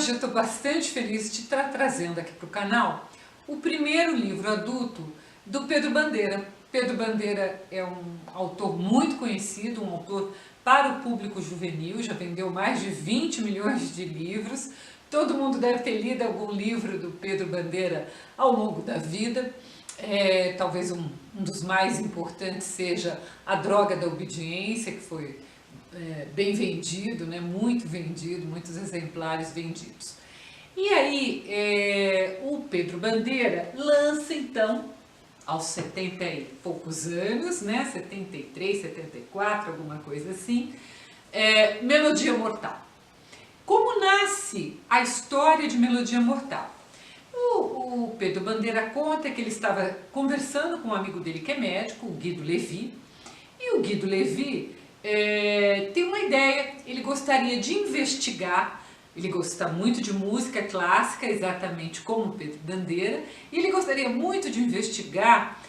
hoje eu estou bastante feliz de estar trazendo aqui para o canal o primeiro livro adulto do Pedro Bandeira. Pedro Bandeira é um autor muito conhecido, um autor para o público juvenil, já vendeu mais de 20 milhões de livros. Todo mundo deve ter lido algum livro do Pedro Bandeira ao longo da vida. Talvez um dos mais importantes seja A Droga da Obediência, que foi bem vendido, né? Muito vendido, muitos exemplares vendidos. E aí o Pedro Bandeira lança então, aos 70 e poucos anos, né? 73, 74, alguma coisa assim, Melodia Mortal. Como nasce a história de Melodia Mortal? O Pedro Bandeira conta que ele estava conversando com um amigo dele que é médico, o Guido Levi, e o Guido Levi tem uma ideia. Ele gostaria de investigar, ele gosta muito de música clássica, exatamente como o Pedro Bandeira, e ele gostaria muito de investigar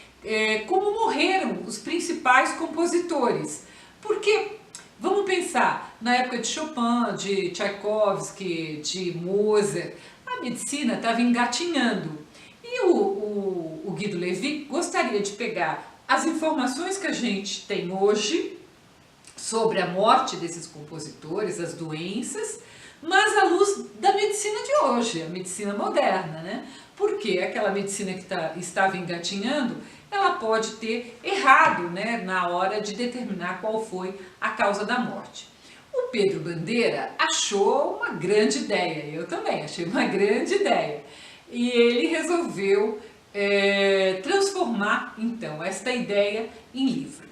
como morreram os principais compositores. Porque, vamos pensar, na época de Chopin, de Tchaikovsky, de Mozart, a medicina estava engatinhando. E o Guido Levi gostaria de pegar as informações que a gente tem hoje sobre a morte desses compositores, as doenças, mas à luz da medicina de hoje, a medicina moderna, né? Porque aquela medicina que estava engatinhando, ela pode ter errado, né, na hora de determinar qual foi a causa da morte. O Pedro Bandeira achou uma grande ideia, eu também achei uma grande ideia, e ele resolveu transformar então esta ideia em livro.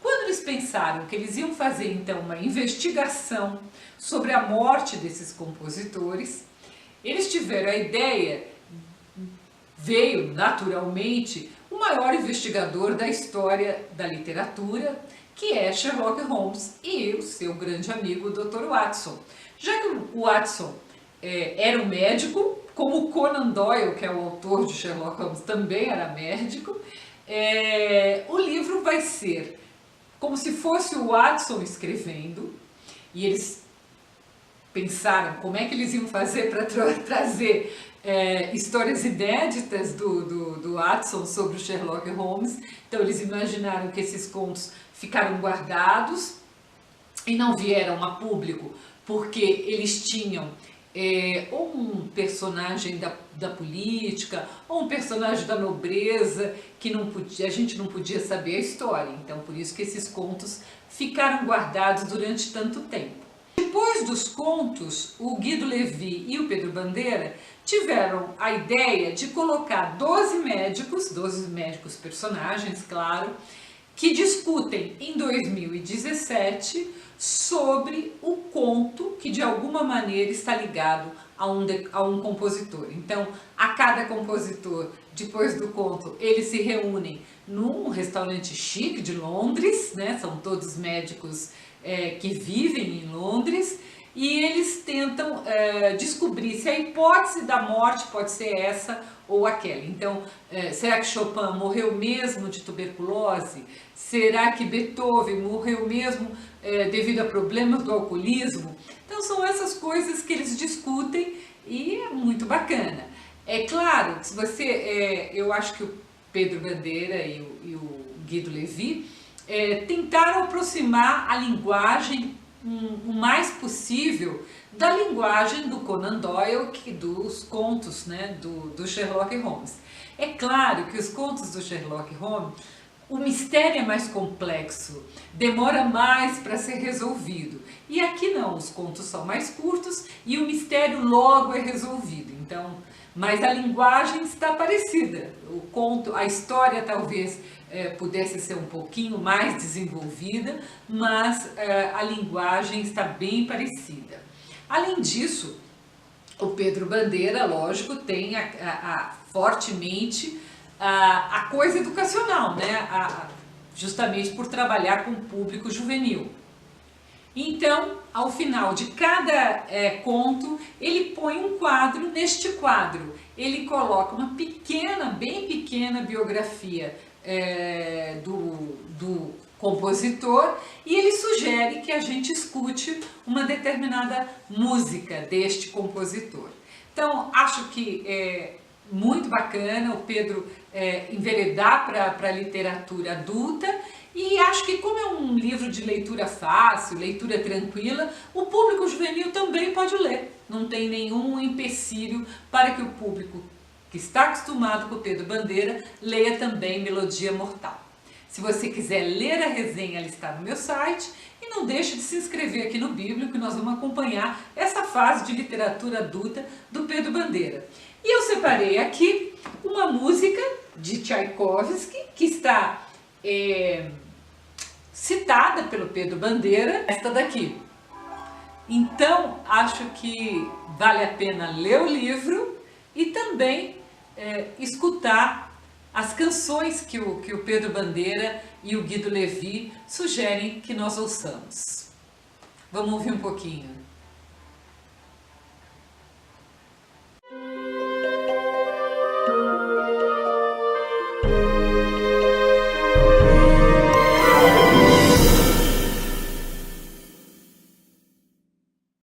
Quando eles pensaram que eles iam fazer então uma investigação sobre a morte desses compositores, eles tiveram a ideia, veio naturalmente o maior investigador da história da literatura, que é Sherlock Holmes, e o seu grande amigo, o Dr. Watson. Já que o Watson era um médico, como Conan Doyle, que é o autor de Sherlock Holmes, também era médico, o livro vai ser como se fosse o Watson escrevendo, e eles pensaram como é que eles iam fazer para trazer histórias inéditas do Watson sobre o Sherlock Holmes. Então eles imaginaram que esses contos ficaram guardados e não vieram a público porque eles tinham ou um personagem da política, ou um personagem da nobreza, que a gente não podia saber a história. Então, por isso que esses contos ficaram guardados durante tanto tempo. Depois dos contos, o Guido Levi e o Pedro Bandeira tiveram a ideia de colocar 12 médicos personagens, claro, que discutem em 2017 sobre o conto que de alguma maneira está ligado a um compositor. Então, a cada compositor, depois do conto, eles se reúnem num restaurante chique de Londres, né? São todos médicos que vivem em Londres, e eles tentam descobrir se a hipótese da morte pode ser essa ou aquela. Então, será que Chopin morreu mesmo de tuberculose? Será que Beethoven morreu mesmo devido a problemas do alcoolismo? Então, são essas coisas que eles discutem e é muito bacana. É claro que se você, eu acho que o Pedro Bandeira e o Guido Levi tentaram aproximar a linguagem o mais possível da linguagem do Conan Doyle, dos contos, né, do Sherlock Holmes. É claro que os contos do Sherlock Holmes, o mistério é mais complexo, demora mais para ser resolvido. E aqui não, os contos são mais curtos e o mistério logo é resolvido. Então, mas a linguagem está parecida. O conto, a história talvez pudesse ser um pouquinho mais desenvolvida, mas a linguagem está bem parecida. Além disso, o Pedro Bandeira, lógico, tem fortemente a coisa educacional, né? Justamente por trabalhar com o público juvenil. Então, ao final de cada conto, ele põe um quadro. Neste quadro, ele coloca uma bem pequena biografia do compositor, e ele sugere que a gente escute uma determinada música deste compositor. Então, acho que é muito bacana o Pedro enveredar para a literatura adulta, e acho que como é um livro de leitura fácil, leitura tranquila, o público juvenil também pode ler. Não tem nenhum empecilho para que o público que está acostumado com o Pedro Bandeira leia também Melodia Mortal. Se você quiser ler a resenha, ela está no meu site, e não deixe de se inscrever aqui no Bíblico, que nós vamos acompanhar essa fase de literatura adulta do Pedro Bandeira. E eu separei aqui uma música de Tchaikovsky, que está citada pelo Pedro Bandeira, esta daqui. Então, acho que vale a pena ler o livro e também escutar as canções que o Pedro Bandeira e o Guido Levi sugerem que nós ouçamos. Vamos ouvir um pouquinho.